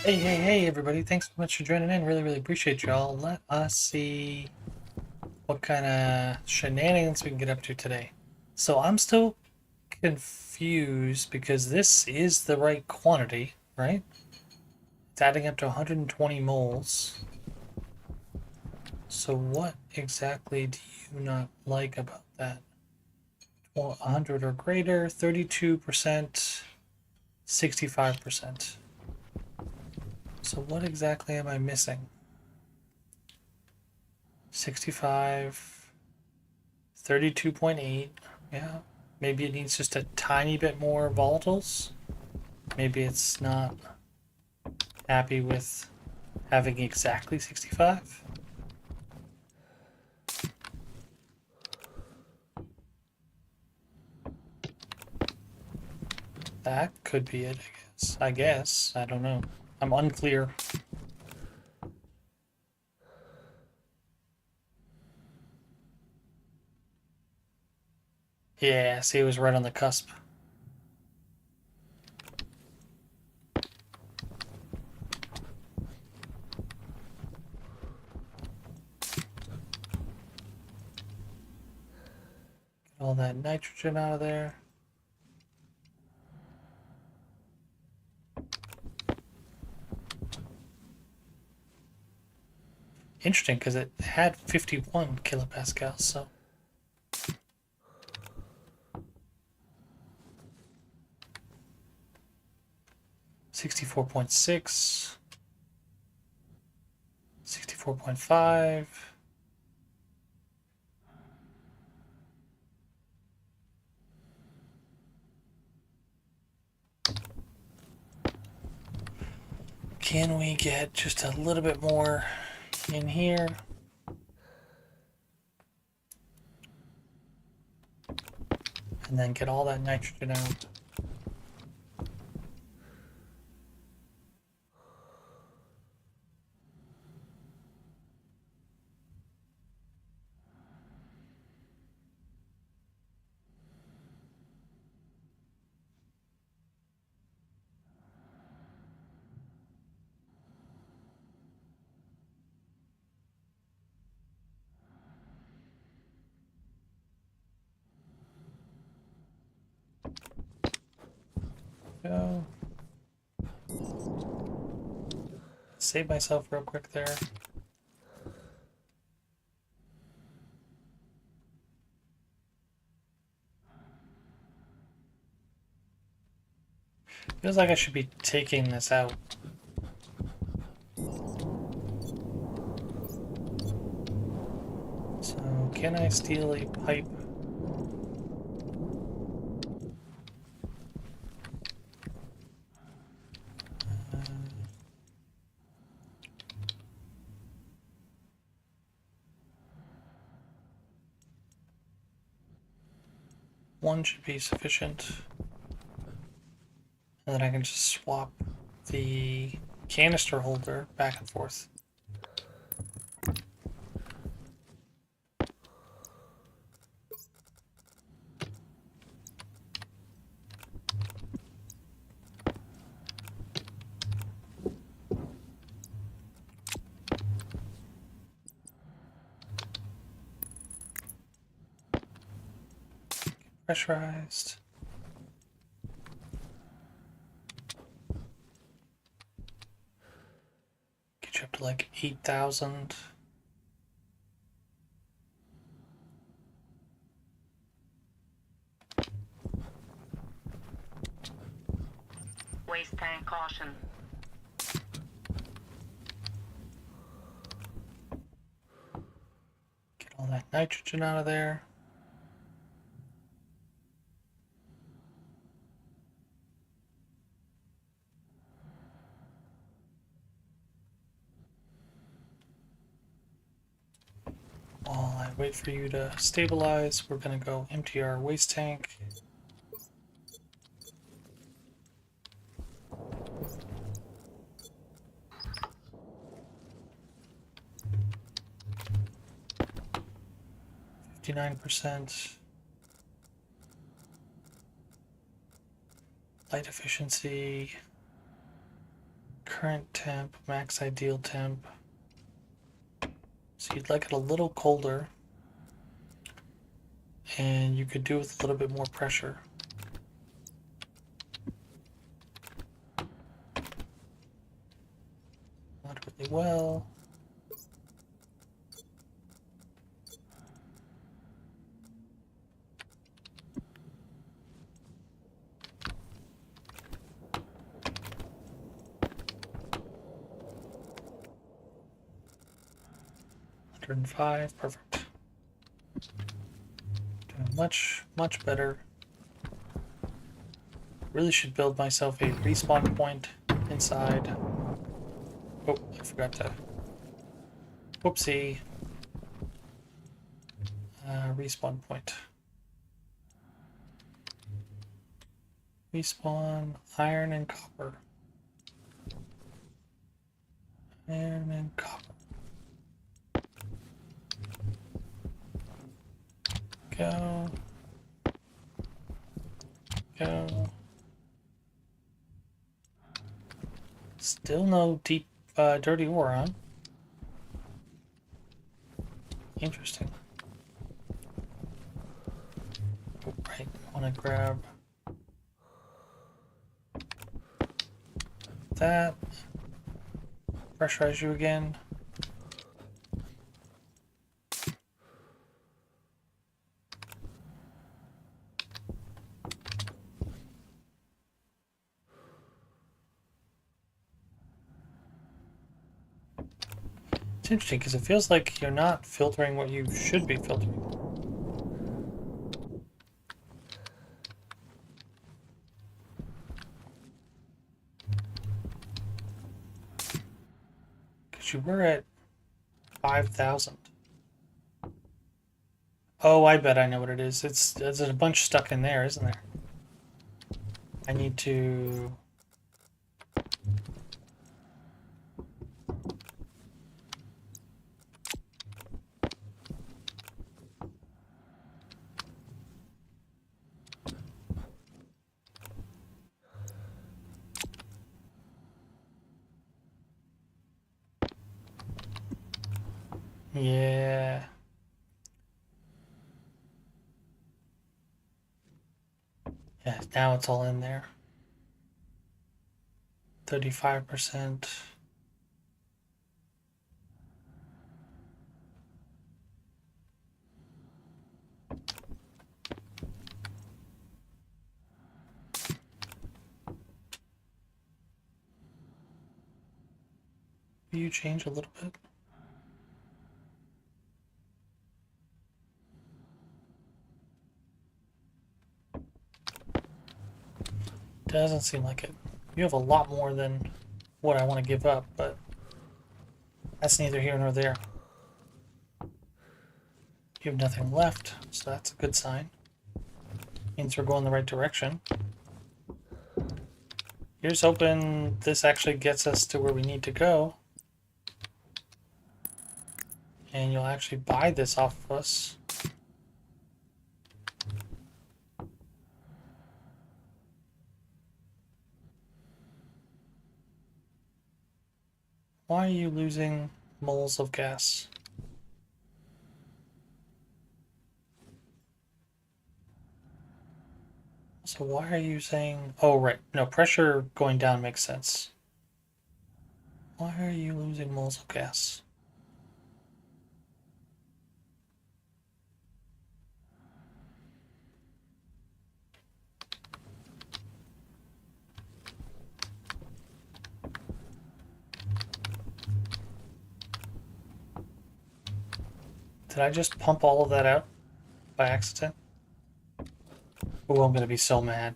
Hey, everybody. Thanks so much for joining in. Really appreciate y'all. Let us see what kind of shenanigans we can get up to today. So I'm still confused because this is the right quantity, right? It's adding up to 120 moles. So what exactly do you not like about that? Well, 100 or greater, 32%, 65%. So what exactly am I missing? 65, 32.8. Yeah. Maybe it needs just a tiny bit more volatiles. Maybe it's not happy with having exactly 65. That could be it, I guess. I don't know. I'm unclear. Yeah, see, it was right on the cusp. Get all that nitrogen out of there. Interesting, because it had 51 kilopascals, so 64.6, 64.5. Can we get just a little bit more in here? And then get all that nitrogen out. Go. Save myself real quick there. Feels like I should be taking this out. So can I steal a pipe? One should be sufficient. And then I can just swap the canister holder back and forth. Pressurized. Get you up to like 8,000. Waste tank caution. Get all that nitrogen out of there. While I wait for you to stabilize, we're gonna go empty our waste tank. %. Light efficiency. current temp, max ideal temp. So you'd like it a little colder, and you could do with a little bit more pressure. Not really well. $105, perfect. Doing much better. Really should build myself a respawn point inside. Oh, I forgot to. Whoopsie. Respawn point. Respawn iron and copper. Iron and copper. Go. Go. Still no deep, dirty ore, huh? Interesting. Oh, right, I want to grab that. Pressurize you again. It's interesting because it feels like you're not filtering what you should be filtering. Because you were at 5,000. Oh, I bet I know what it is. There's a bunch stuck in there, isn't there? I need to... Yeah. Yeah, now it's all in there. 35%. Will you change a little bit? Doesn't seem like it. You have a lot more than what I want to give up, but that's neither here nor there. You have nothing left, so that's a good sign. Means we're going the right direction. Here's hoping this actually gets us to where we need to go. And you'll actually buy this off of us. Why are you losing moles of gas? So why are you saying... Oh, right. No, pressure going down makes sense. Why are you losing moles of gas? Did I just pump all of that out by accident? Oh, I'm gonna be so mad.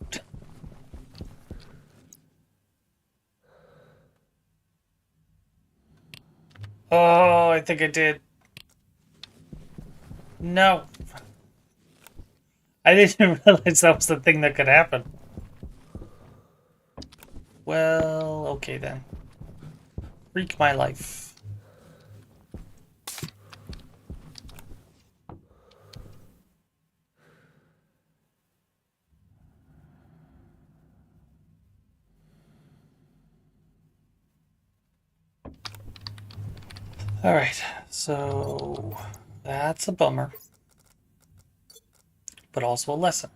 Oh, I think I did. No. I didn't realize that was the thing that could happen. Well, okay then. Freak my life. All right, so that's a bummer, but also a lesson.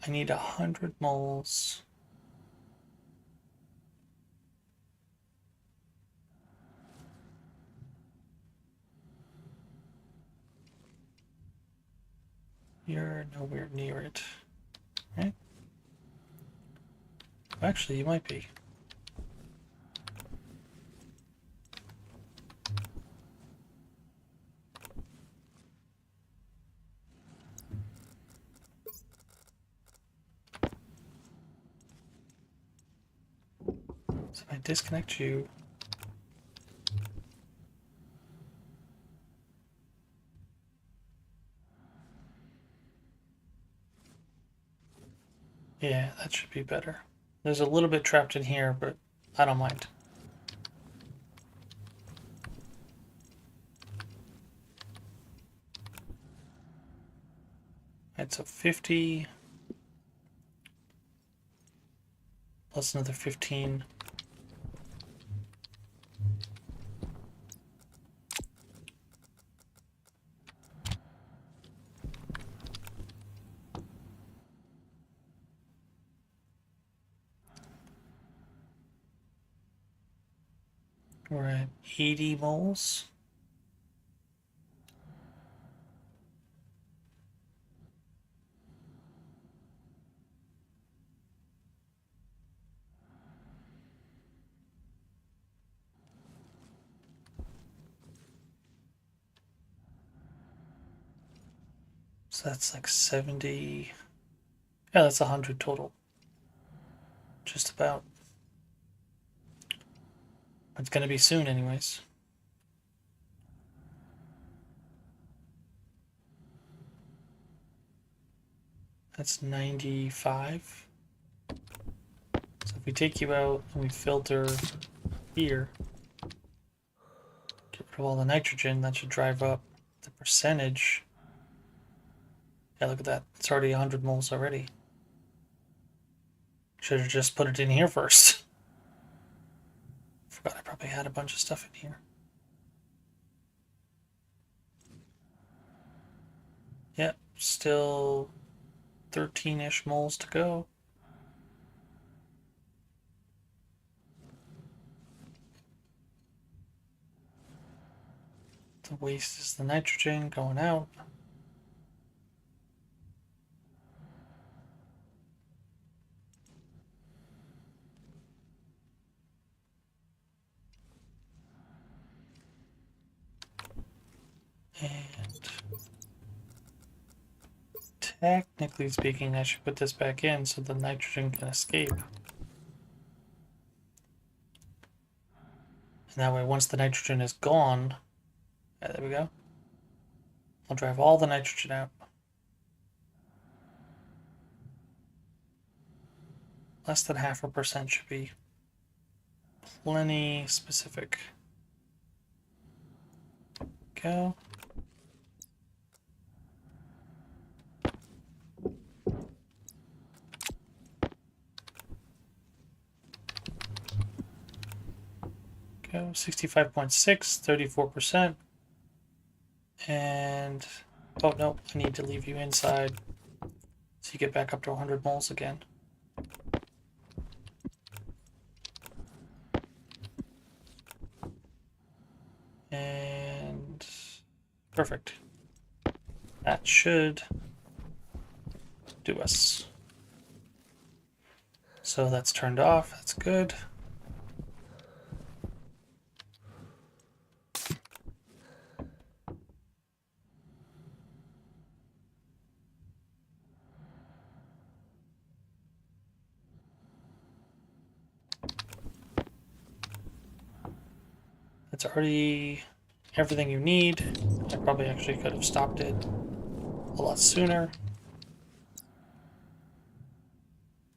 I need 100 moles. You're nowhere near it, right? Actually, you might be. So if I disconnect you, yeah, that should be better. There's a little bit trapped in here, but I don't mind. It's a 50 plus another 15. We're at 80 moles. So that's like 70. Yeah, that's 100 total. Just about. It's gonna be soon, anyways. That's 95. So if we take you out and we filter here, get rid of all the nitrogen, that should drive up the percentage. Yeah, look at that. It's already 100 moles already. Should have just put it in here first. Forgot I probably had a bunch of stuff in here. Yep, still 13-ish moles to go. The waste is the nitrogen going out. And technically speaking, I should put this back in so the nitrogen can escape. And that way, once the nitrogen is gone, yeah, there we go. I'll drive all the nitrogen out. Less than 0.5% should be plenty specific. Go. Go. 65.6, 34%. And, oh no, I need to leave you inside so you get back up to 100 moles again. And perfect. That should do us. So that's turned off. That's good. That's already everything you need. I probably actually could have stopped it a lot sooner.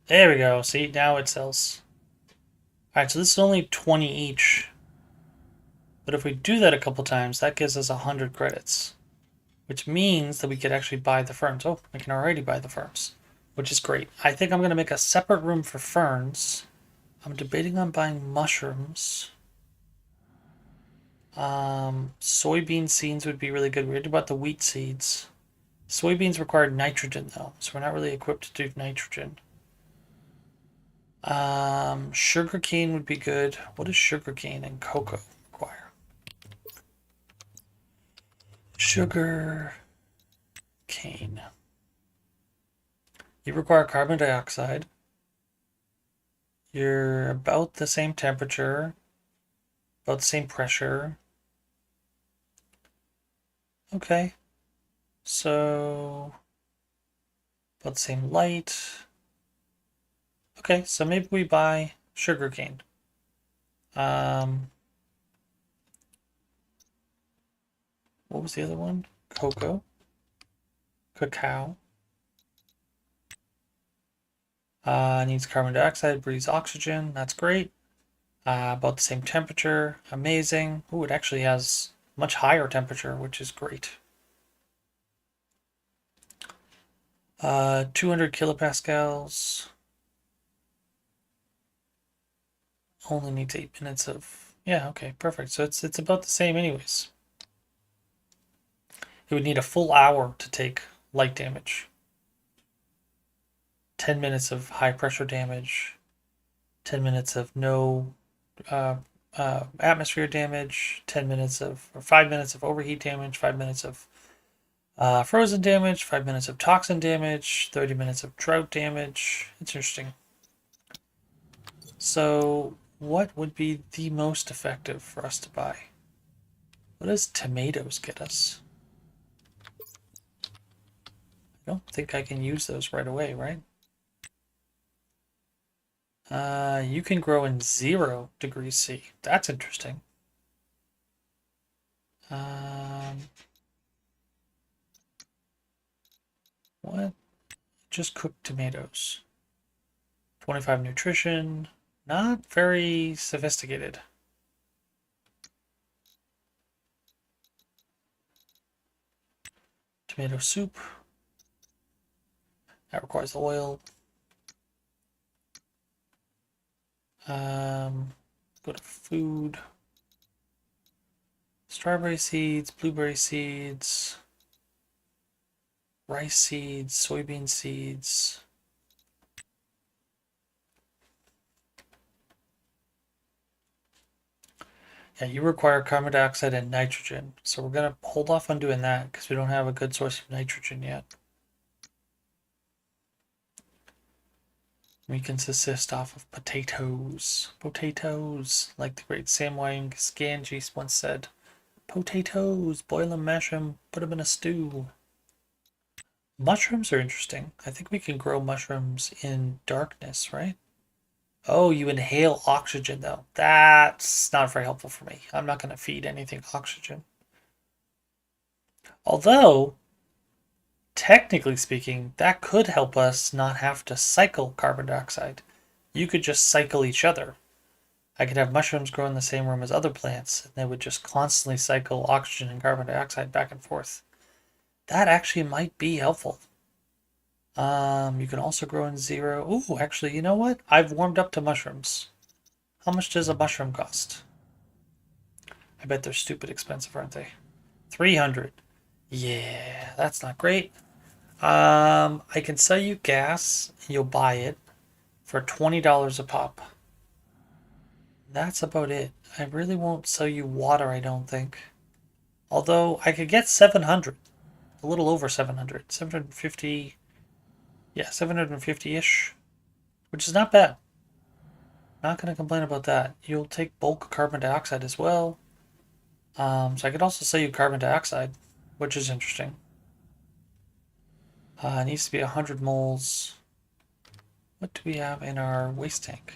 There we go. See, now it sells. Alright, so this is only 20 each. But if we do that a couple times, that gives us 100 credits. Which means that we could actually buy the ferns. Oh, we can already buy the ferns, which is great. I think I'm going to make a separate room for ferns. I'm debating on buying mushrooms. Soybean seeds would be really good. We already bought the wheat seeds. Soybeans require nitrogen though, so we're not really equipped to do nitrogen. Sugar cane would be good. What does sugar cane and cocoa require? Sugar cane. You require carbon dioxide. You're about the same temperature, about the same pressure. Okay. So, about the same light. Okay, so maybe we buy sugarcane. What was the other one? Cocoa. Cacao. Needs carbon dioxide, breathes oxygen. That's great. About the same temperature. Amazing. Ooh, it actually has much higher temperature, which is great. 200 kilopascals. Only needs 8 minutes of... Yeah, okay, perfect. So it's about the same anyways. It would need a full hour to take light damage. 10 minutes of high pressure damage. 10 minutes of no atmosphere damage. 10 minutes of... Or 5 minutes of overheat damage. 5 minutes of frozen damage. 5 minutes of toxin damage. 30 minutes of drought damage. It's interesting. So what would be the most effective for us to buy? What does tomatoes get us? I don't think I can use those right away, right? You can grow in 0 degrees C. That's interesting. What? Just cooked tomatoes. 25 nutrition. Not very sophisticated. Tomato soup. That requires oil. Go to food. Strawberry seeds, blueberry seeds, rice seeds, soybean seeds. Yeah, you require carbon dioxide and nitrogen. So we're going to hold off on doing that because we don't have a good source of nitrogen yet. We can subsist off of potatoes. Potatoes, like the great Samwise Gamgee once said. Potatoes, boil them, mash them, put them in a stew. Mushrooms are interesting. I think we can grow mushrooms in darkness, right? Oh, you inhale oxygen though. That's not very helpful for me. I'm not going to feed anything oxygen. Although, technically speaking, that could help us not have to cycle carbon dioxide. You could just cycle each other. I could have mushrooms grow in the same room as other plants, and they would just constantly cycle oxygen and carbon dioxide back and forth. That actually might be helpful. You can also grow in 0. Ooh, actually, you know what? I've warmed up to mushrooms. How much does a mushroom cost? I bet they're stupid expensive, aren't they? 300. Yeah, that's not great. I can sell you gas. You'll buy it for $20 a pop. That's about it. I really won't sell you water, I don't think. Although I could get 700. A little over 700. 750. Yeah, 750-ish. Which is not bad. Not going to complain about that. You'll take bulk carbon dioxide as well. So I could also sell you carbon dioxide, which is interesting. It needs to be 100 moles. What do we have in our waste tank?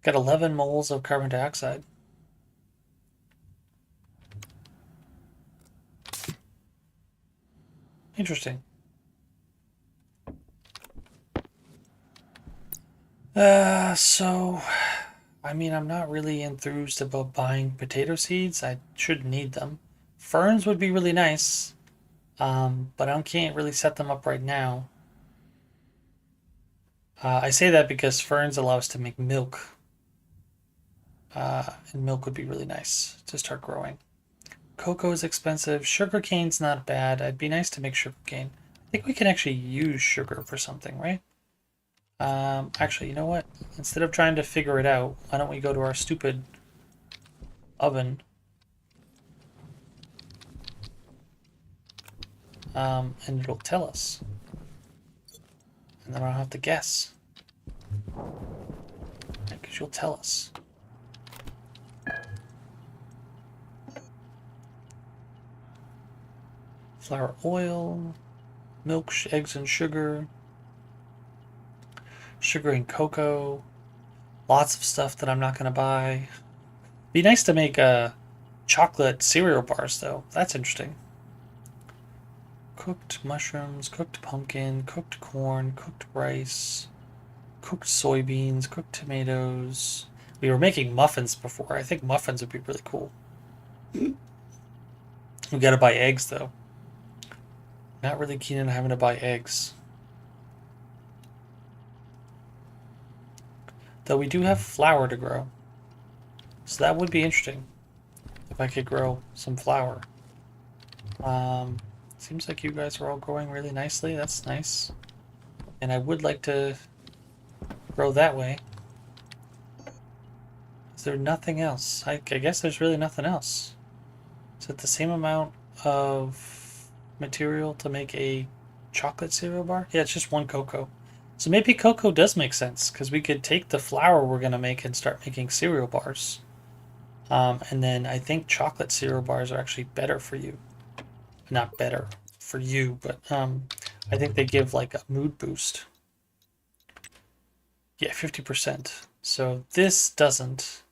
Got 11 moles of carbon dioxide. Interesting. So, I mean, I'm not really enthused about buying potato seeds. I shouldn't need them. Ferns would be really nice, but I can't really set them up right now. I say that because ferns allow us to make milk, and milk would be really nice to start growing. Cocoa is expensive. Sugarcane's not bad. It'd be nice to make sugarcane. I think we can actually use sugar for something, right? Actually, you know what? Instead of trying to figure it out, why don't we go to our stupid oven? And it'll tell us. And then I don't have to guess. Because you'll tell us. Flour, oil, milk, eggs and sugar, sugar and cocoa, lots of stuff that I'm not going to buy. Be nice to make chocolate cereal bars, though. That's interesting. Cooked mushrooms, cooked pumpkin, cooked corn, cooked rice, cooked soybeans, cooked tomatoes. We were making muffins before. I think muffins would be really cool. We gotta buy eggs, though. Not really keen on having to buy eggs. Though we do have flour to grow. So that would be interesting. If I could grow some flour. Seems like you guys are all growing really nicely. That's nice. And I would like to grow that way. Is there nothing else? I guess there's really nothing else. Is it the same amount of material to make a chocolate cereal bar? Yeah, it's just one cocoa. So maybe cocoa does make sense, because we could take the flour we're going to make and start making cereal bars. And then I think chocolate cereal bars are actually better for you. Not better for you, but I think they give like a mood boost. Yeah, 50%. So this doesn't,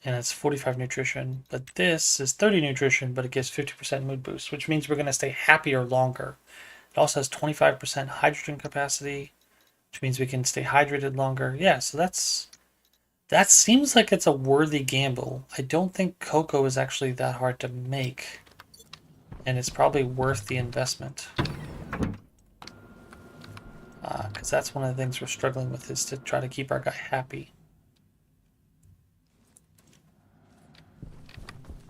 and it's 45 nutrition, but this is 30 nutrition, but it gives 50% mood boost, which means we're going to stay happier longer. It also has 25% hydrogen capacity, which means we can stay hydrated longer. Yeah, so that seems like it's a worthy gamble. I don't think cocoa is actually that hard to make, and it's probably worth the investment. Because that's one of the things we're struggling with, is to try to keep our guy happy.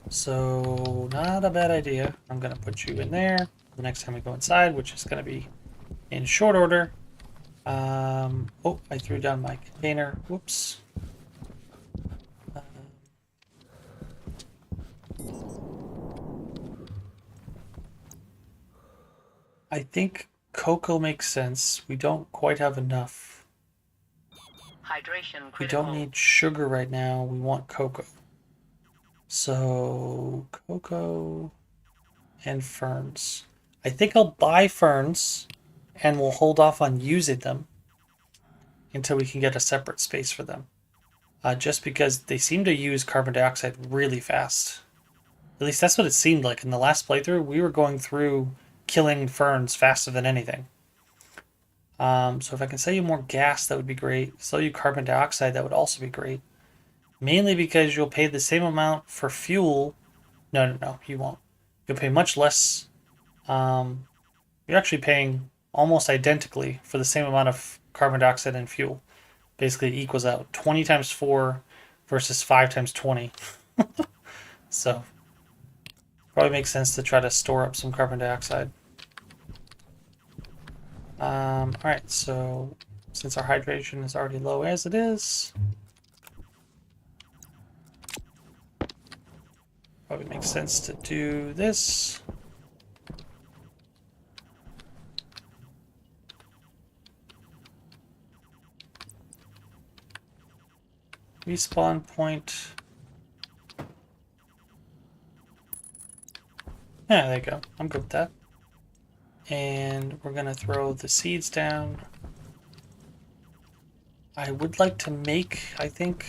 So, not a bad idea. I'm going to put you in there the next time we go inside, which is going to be in short order. Oh, I threw down my container. Whoops. I think cocoa makes sense. We don't quite have enough. Hydration critical. We don't need sugar right now. We want cocoa. So, cocoa and ferns. I think I'll buy ferns, and we'll hold off on using them until we can get a separate space for them. Just because they seem to use carbon dioxide really fast. At least that's what it seemed like. In the last playthrough, we were going through killing ferns faster than anything. So if I can sell you more gas, that would be great. Sell you carbon dioxide, that would also be great. Mainly because you'll pay the same amount for fuel. No, you won't. You'll pay much less. You're actually paying almost identically for the same amount of carbon dioxide and fuel. Basically, it equals out 20 times 4 versus 5 times 20. So, probably makes sense to try to store up some carbon dioxide. Alright, so since our hydration is already low as it is, probably makes sense to do this. Respawn point. Yeah, there you go. I'm good with that. And we're going to throw the seeds down. I would like to make, I think,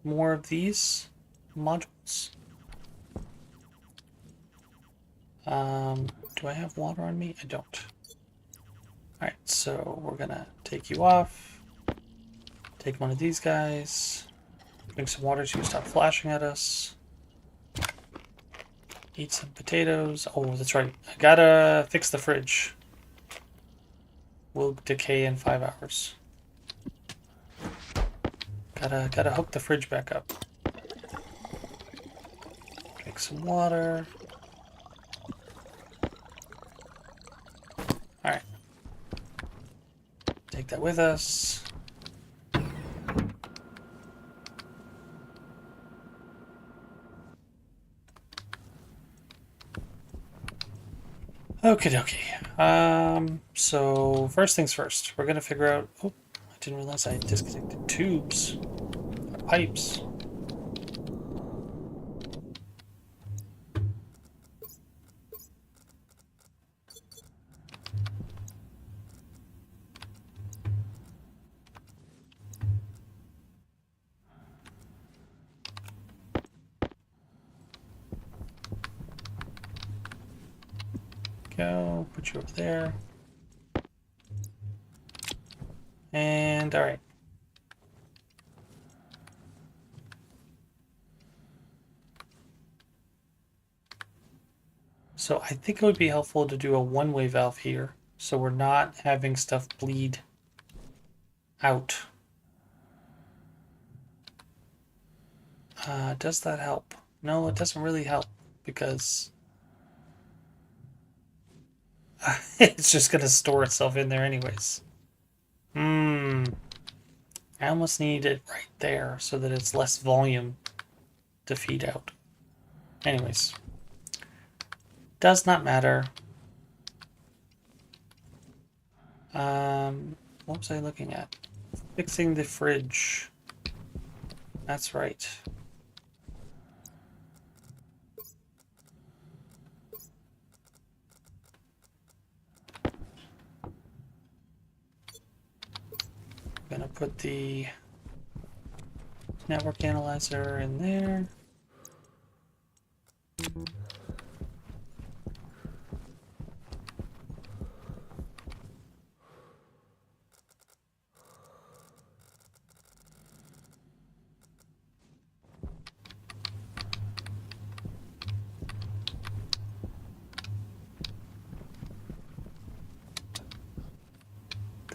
more of these modules. Do I have water on me? I don't. Alright, so we're gonna take you off. Take one of these guys. Drink some water so you stop flashing at us. Eat some potatoes. Oh, that's right. I gotta fix the fridge. Will decay in 5 hours. Gotta hook the fridge back up. Drink some water. Alright. Take that with us. Okie dokie. So first things first, we're gonna figure out. Oh, I didn't realize I disconnected tubes, pipes. Go, put you over there. And all right. So I think it would be helpful to do a one-way valve here, so we're not having stuff bleed out. Does that help? No, it doesn't really help because it's just gonna store itself in there anyways. I almost need it right there so that it's less volume to feed out. Anyways, does not matter. What was I looking at? Fixing the fridge. That's right. I'm gonna put the network analyzer in there.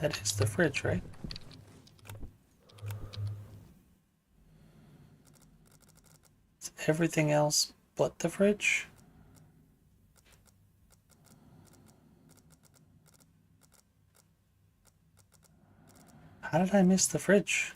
That is the fridge, right? It's everything else but the fridge. How did I miss the fridge?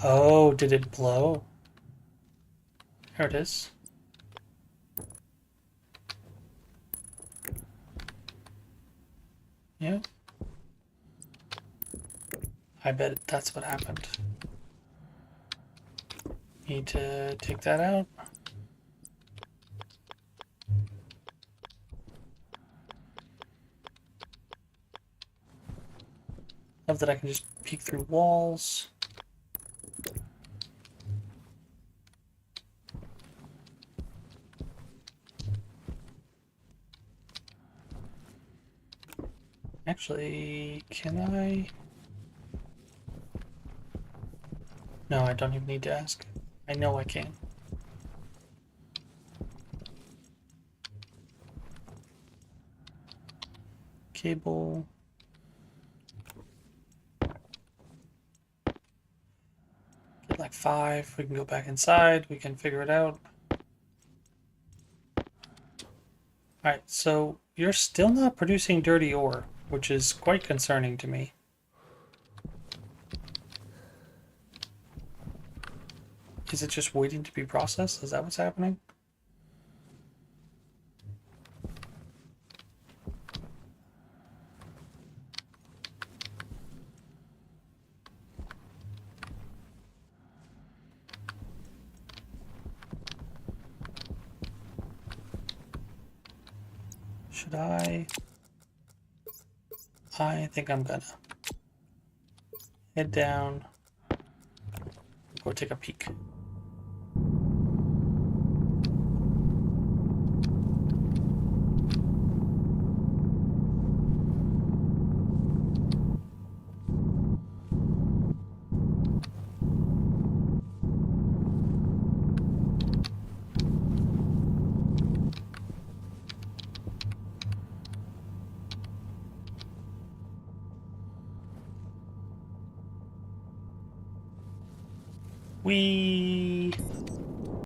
Oh, did it blow? There it is. Yeah. I bet that's what happened. Need to take that out. Love that I can just peek through walls. Actually, can I? No, I don't even need to ask. I know I can. Cable. Get like 5. We can go back inside. We can figure it out. Alright, so you're still not producing dirty ore, which is quite concerning to me. Is it just waiting to be processed? Is that what's happening? Should I? I think I'm gonna head down, go take a peek. Whee!